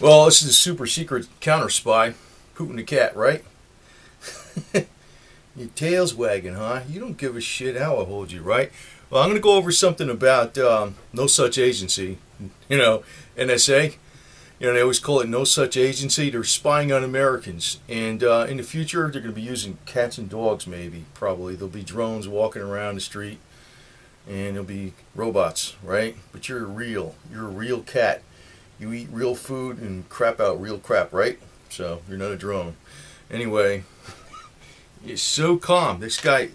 Well, this is a super secret counter spy, Putin the cat, right? Your tail's wagging, huh? You don't give a shit how I hold you, right? Well, I'm going to go over something about no such agency. NSA. They always call it no such agency. They're spying on Americans. And in the future, they're going to be using cats and dogs, maybe, probably. There'll be drones walking around the street, and there'll be robots, right? But you're a real cat. You eat real food and crap out real crap, right? So you're not a drone. Anyway, it's so calm. This guy,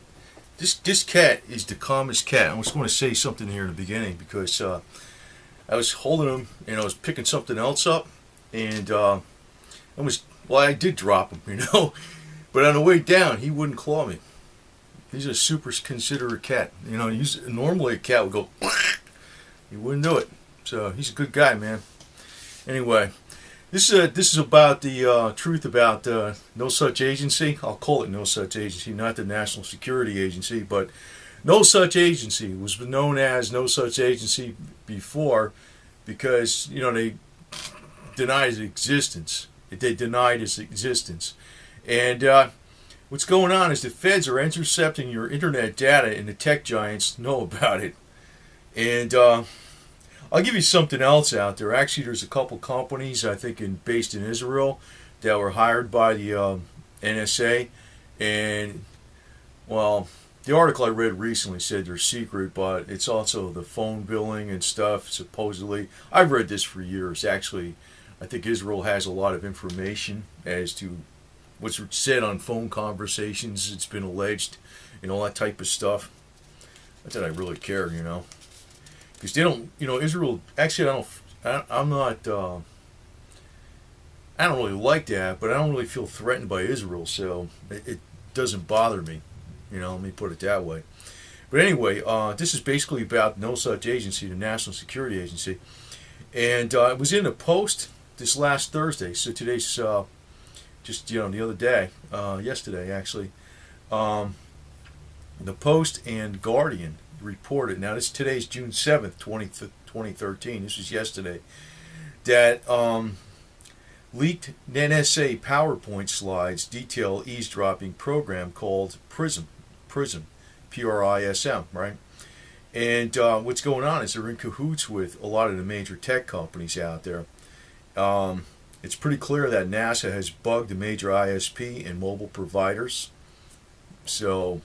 this cat is the calmest cat. I just want to say something here in the beginning because I was holding him and I was picking something else up, and I did drop him, but on the way down he wouldn't claw me. He's a super considerate cat. Normally a cat would go, he wouldn't do it. So he's a good guy, man. Anyway, this is about the truth about no such agency. I'll call it no such agency, not the National Security Agency, but no such agency was known as no such agency before because they denied its existence. They denied its existence, and what's going on is the feds are intercepting your internet data, and the tech giants know about it, and I'll give you something else out there. Actually, there's a couple companies, I think, based in Israel that were hired by the NSA. And, well, the article I read recently said they're secret, but it's also the phone billing and stuff, supposedly. I've read this for years. Actually, I think Israel has a lot of information as to what's said on phone conversations. It's been alleged and all that type of stuff. Not that I really care, because they don't, Israel. Actually, I'm not. I don't really like that, but I don't really feel threatened by Israel, so it doesn't bother me. Let me put it that way. But anyway, this is basically about no such agency, the National Security Agency, and it was in a Post this last Thursday. So today's just the other day, yesterday actually. The Post and Guardian reported, now today's June 7th, 2013, this was yesterday, that leaked NSA PowerPoint slides detail eavesdropping program called PRISM, P-R-I-S-M, right? And what's going on is they're in cahoots with a lot of the major tech companies out there. It's pretty clear that NASA has bugged the major ISP and mobile providers. So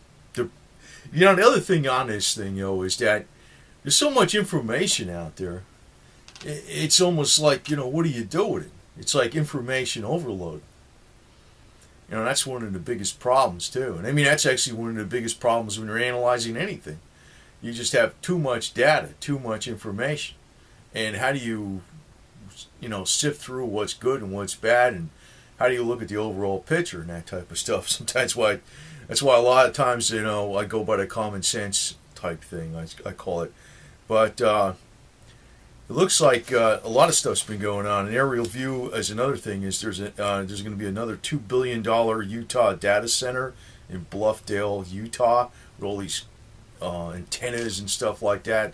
the other thing on this thing, is that there's so much information out there. It's almost like, what do you do with it? It's like information overload. That's one of the biggest problems, too. And that's actually one of the biggest problems when you're analyzing anything. You just have too much data, too much information. And how do you, sift through what's good and what's bad, and how do you look at the overall picture and that type of stuff? Sometimes that's why a lot of times, I go by the common sense type thing, I call it. But it looks like a lot of stuff's been going on. An aerial view, as another thing, is there's going to be another $2 billion Utah data center in Bluffdale, Utah, with all these antennas and stuff like that.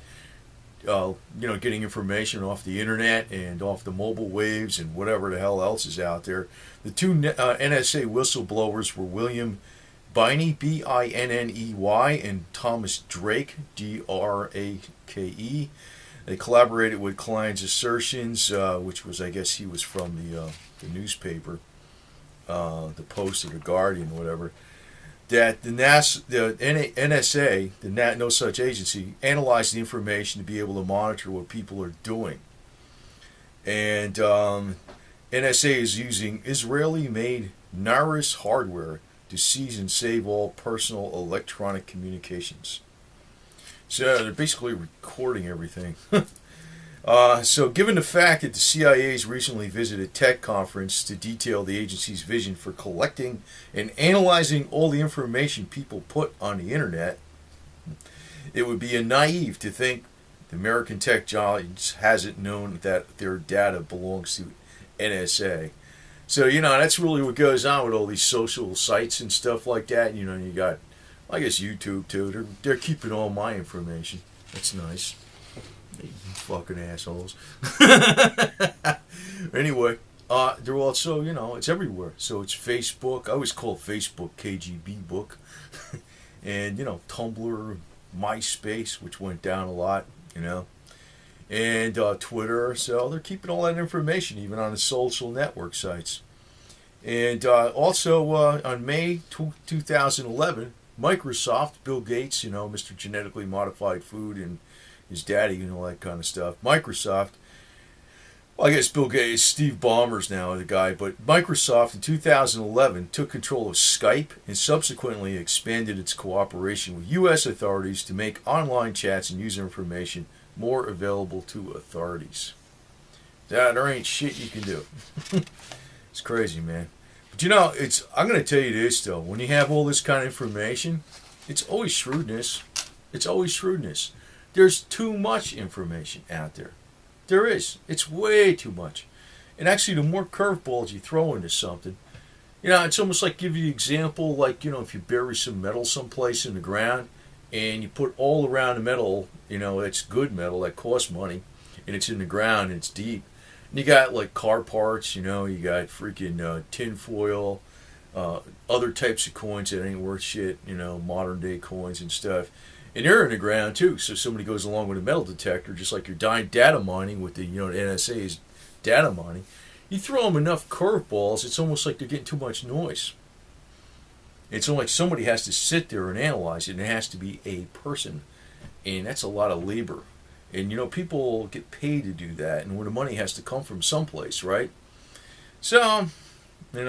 Getting information off the internet and off the mobile waves and whatever the hell else is out there. The two NSA whistleblowers were William Binney, B-I-N-N-E-Y, and Thomas Drake, D-R-A-K-E. They collaborated with Klein's assertions, which was, I guess he was from the newspaper, the Post or the Guardian, whatever, that the NSA, the No Such Agency, analyzed the information to be able to monitor what people are doing. And NSA is using Israeli-made Naris hardware to seize and save all personal electronic communications. So they're basically recording everything. So given the fact that the CIA's recently visited a tech conference to detail the agency's vision for collecting and analyzing all the information people put on the internet, it would be naive to think the American tech giants hasn't known that their data belongs to NSA. So, that's really what goes on with all these social sites and stuff like that. You got, I guess, YouTube, too. They're keeping all my information. That's nice. You fucking assholes. Anyway, they're also, it's everywhere. So it's Facebook. I always call Facebook KGB book. And, Tumblr, MySpace, which went down a lot, and Twitter. So they're keeping all that information, even on the social network sites. And also on May 2011, Microsoft, Bill Gates, Mr. Genetically Modified Food and his daddy and all that kind of stuff. Microsoft, well, I guess Bill Gates, Steve Ballmer's now the guy, but Microsoft in 2011 took control of Skype and subsequently expanded its cooperation with U.S. authorities to make online chats and user information more available to authorities. There ain't shit you can do. It's crazy, man. But I'm going to tell you this, though. When you have all this kind of information, it's always shrewdness. It's always shrewdness. There's too much information out there. There is. It's way too much. And actually, the more curveballs you throw into something, it's almost like, give you the example, like, if you bury some metal someplace in the ground and you put all around the metal, it's good metal that costs money, and it's in the ground and it's deep. And you got like car parts, you got freaking tin foil, other types of coins that ain't worth shit, modern day coins and stuff. And they're in the ground too. So somebody goes along with a metal detector, just like you're data mining with the NSA's data mining. You throw them enough curveballs, it's almost like they're getting too much noise. It's almost like somebody has to sit there and analyze it, and it has to be a person, and that's a lot of labor. And people get paid to do that, and where the money has to come from someplace, right? So, these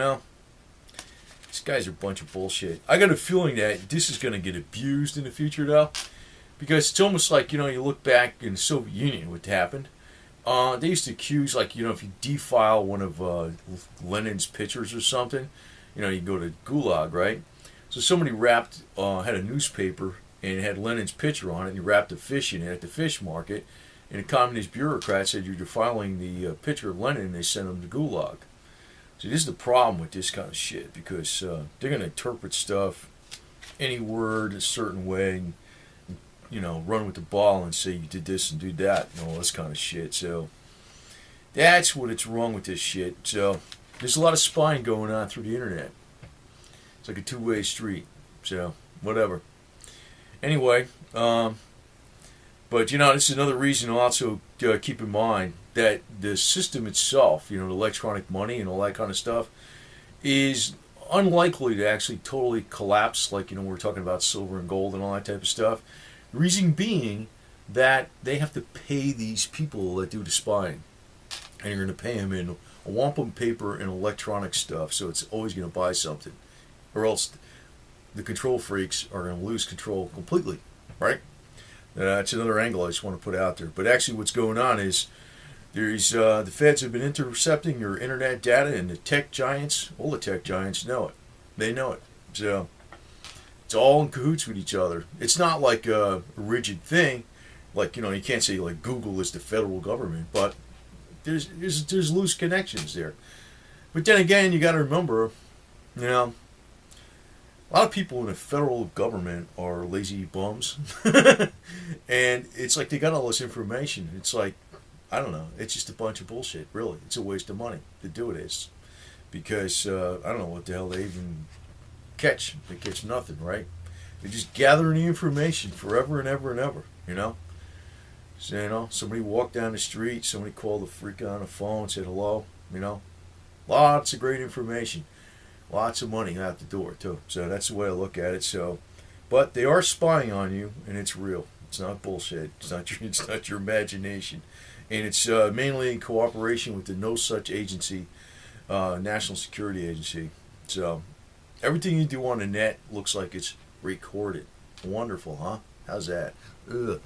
guys are a bunch of bullshit. I got a feeling that this is going to get abused in the future, though, because it's almost like, you look back in the Soviet Union, what happened. They used to accuse, like, if you defile one of Lenin's pictures or something, you go to Gulag, right? So somebody had a newspaper, and it had Lenin's picture on it, and he wrapped a fish in it at the fish market, and a communist bureaucrat said, you're defiling the picture of Lenin, and they sent him to Gulag. See, this is the problem with this kind of shit, because they're going to interpret stuff, any word a certain way, and, run with the ball and say you did this and do that, and all this kind of shit. So that's what's wrong with this shit. So there's a lot of spying going on through the internet. It's like a two-way street. So whatever. Anyway, but this is another reason to also keep in mind that the system itself, the electronic money and all that kind of stuff, is unlikely to actually totally collapse, like, we're talking about silver and gold and all that type of stuff. The reason being that they have to pay these people that do the spying. And you're going to pay them in a wampum paper and electronic stuff, so it's always going to buy something. Or else the control freaks are going to lose control completely, right? That's another angle I just want to put out there. But actually what's going on is the feds have been intercepting your internet data, and the tech giants, all the tech giants know it. They know it. So it's all in cahoots with each other. It's not like a rigid thing. Like, you can't say like Google is the federal government, but there's loose connections there. But then again, you got to remember, a lot of people in the federal government are lazy bums. And it's like they got all this information. It's like, I don't know. It's just a bunch of bullshit, really. It's a waste of money to do it. Because I don't know what the hell they even catch. They catch nothing, right? They're just gathering the information forever and ever and ever, So, somebody walked down the street, somebody called the freak on the phone, said hello, Lots of great information. Lots of money out the door, too. So that's the way I look at it. So, but they are spying on you, and it's real. It's not bullshit. It's not your imagination. And it's mainly in cooperation with the No Such Agency, National Security Agency. So everything you do on the net looks like it's recorded. Wonderful, huh? How's that? Ugh.